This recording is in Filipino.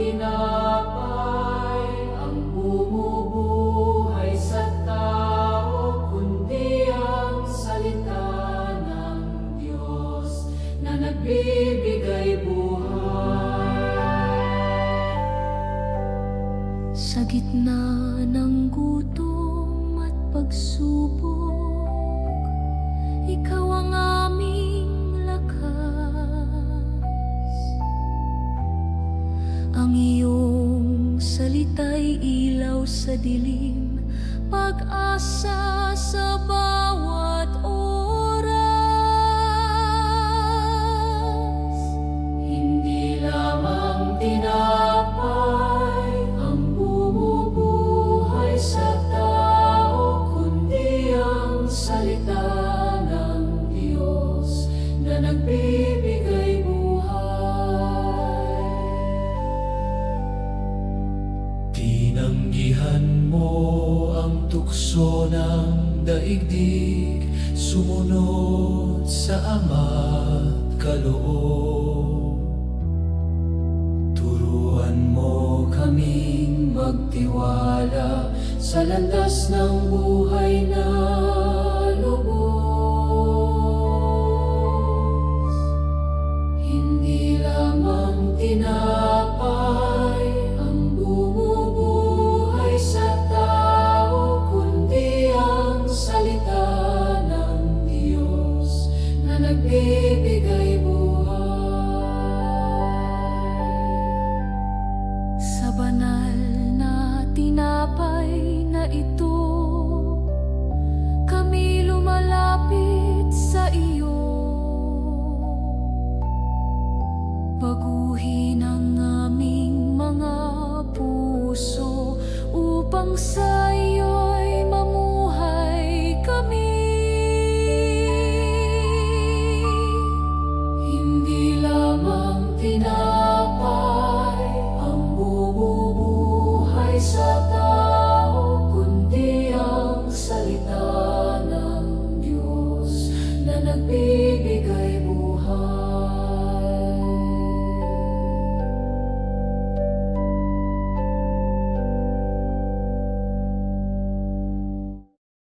tinapay ang bumubuhay sa tao, kundi ang salita ng Diyos na nagbibigay buhay. Sa gitna ng gutom at pagsubok, ikaw ang aming lakas. Ang iyong salita'y ilaw sa dilim, pag-asa sa bawat oras. Hindi lamang tinapay ang bumubuhay sa tao, kundi ang salita ng Diyos na nagbibigay buhay. Tinanggihan mo ang tukso ng daigdig, sumunod sa ama't kaloob. Turuan mo kaming magtiwala sa landas ng buhay na lubos. Hindi lamang tinapay ang bumubuhay sa tao, kundi ang salita ng Diyos na nagbibigay buhay. Sa banal na tinapay na ito, kami lumalapit sa iyo. Baguhin ang aming mga puso upang sa iyo'y mamuhay kami. Hindi lamang tinapay ang bumubuhay sa tao, kundi ang salita ng Diyos na nagbibigay